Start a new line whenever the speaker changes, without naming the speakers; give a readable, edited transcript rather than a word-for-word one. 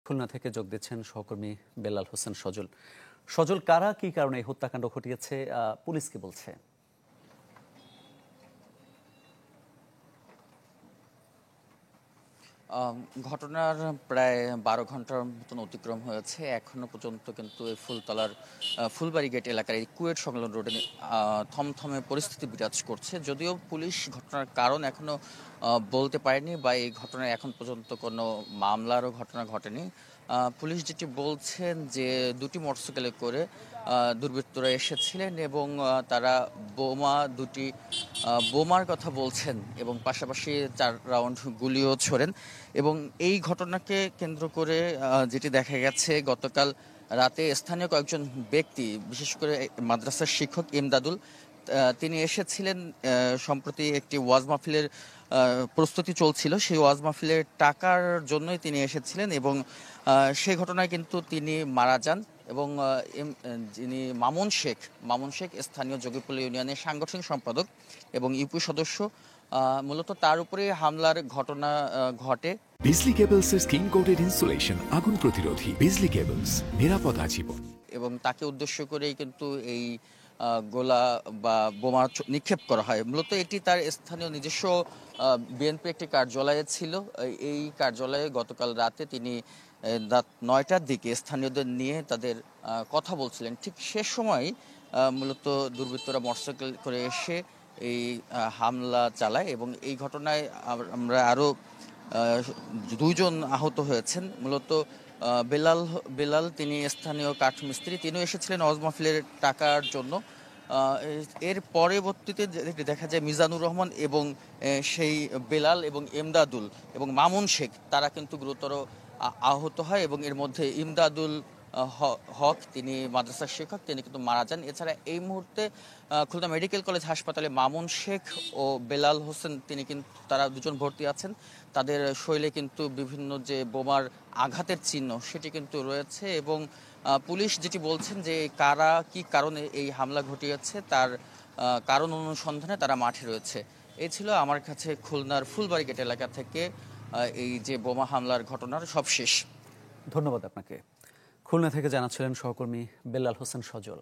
খুলনা থেকে যোগ দিচ্ছেন সহকর্মী বেলাল হোসেন সজল। সজল, কারা কি কারণে এই হত্যাকাণ্ড ঘটিয়েছে পুলিশ কি বলছে?
ঘটনার প্রায় ১২ ঘন্টার মতন অতিক্রম হয়েছে। এখনো পর্যন্ত কিন্তু এই ফুলতলার ফুলবাড়ি গেট এলাকার এই কুয়েট সংলগ্ন রোডে থমথমে পরিস্থিতি বিরাজ করছে। যদিও পুলিশ ঘটনার কারণ এখনো বলতে পারেনি বা এই ঘটনায় এখন পর্যন্ত কোনো মামলারও ঘটনা ঘটেনি। পুলিশ যেটি বলছেন যে দুটি মোটরসাইকেলে করে দুর্বৃত্তরা এসেছিলেন এবং তারা বোমার কথা বলছেন এবং পাশাপাশি ৪ রাউন্ড গুলিও ছোড়েন। এবং এই ঘটনাকে কেন্দ্র করে যেটি দেখা গেছে, গতকাল রাতে স্থানীয় কয়েকজন ব্যক্তি, বিশেষ করে মাদ্রাসার শিক্ষক ইমদাদুল, তিনি এসেছিলেন। সম্প্রতি একটি ওয়াজ মাহফিলের প্রস্তুতি চলছিল, সেই ওয়াজ মাহফিলের টাকার জন্যই তিনি এসেছিলেন এবং সেই ঘটনায় কিন্তু তিনি মারা যান। এবং যিনি মামুন শেখ স্থানীয় যোগীপুর ইউনিয়নের সাংগঠনিক সম্পাদক এবং ইউপি সদস্য, মূলত তার উপরে হামলার ঘটনা ঘটে।
বিজলি কেবলসের স্কিন কোটেড ইনসুলেশন আগুন প্রতিরোধী। বিজলি কেবলস, নিরাপদ আজীবন।
এবং তাকে উদ্দেশ্য করেই কিন্তু এই গোলা বা বোমা নিক্ষেপ করা হয়। মূলত এটি তার স্থানীয় নিজস্ব বিএনপি একটি কার্যালয়ে ছিল। এই কার্যালয়ে গতকাল রাতে তিনি রাত ৯টার দিকে স্থানীয়দের নিয়ে তাদের কথা বলছিলেন। ঠিক সে সময় মূলত দুর্বৃত্তরা মোটরসাইকেল করে এসে এই হামলা চালায় এবং এই ঘটনায় আমরা আরও ২ জন আহত হয়েছেন। মূলত বেলাল তিনি স্থানীয় কাঠমিস্ত্রি, তিনিও এসেছিলেন ওয়াজ মাহফিলের টাকার জন্য। এর পরবর্তীতে দেখা যায় মিজানুর রহমান এবং সেই বেলাল এবং এমদাদুল এবং মামুন শেখ, তারা কিন্তু গুরুতর আহত হয় এবং এর মধ্যে ইমদাদুল হক, তিনি মাদ্রাসার শিক্ষক, তিনি কিন্তু মারা যান। এছাড়া এই মুহূর্তে খুলনা মেডিকেল কলেজ হাসপাতালে মামুন শেখ ও বেলাল হোসেন, তারা দুজন ভর্তি আছেন। তাদের শরীরে কিন্তু বিভিন্ন যে বোমার আঘাতের চিহ্ন সেটি কিন্তু রয়েছে এবং পুলিশ যেটি বলছেন যে কারা কি কারণে এই হামলা ঘটিয়েছে তার কারণ অনুসন্ধানে তারা মাঠে রয়েছে। এই ছিল আমার কাছে খুলনার ফুলবাড়ি গেট এলাকা থেকে এই যে বোমা হামলার ঘটনার সবশেষ।
ধন্যবাদ আপনাকে। খুলনা থেকে জানাচ্ছিলেন সহকর্মী বেলাল হোসেন সজল।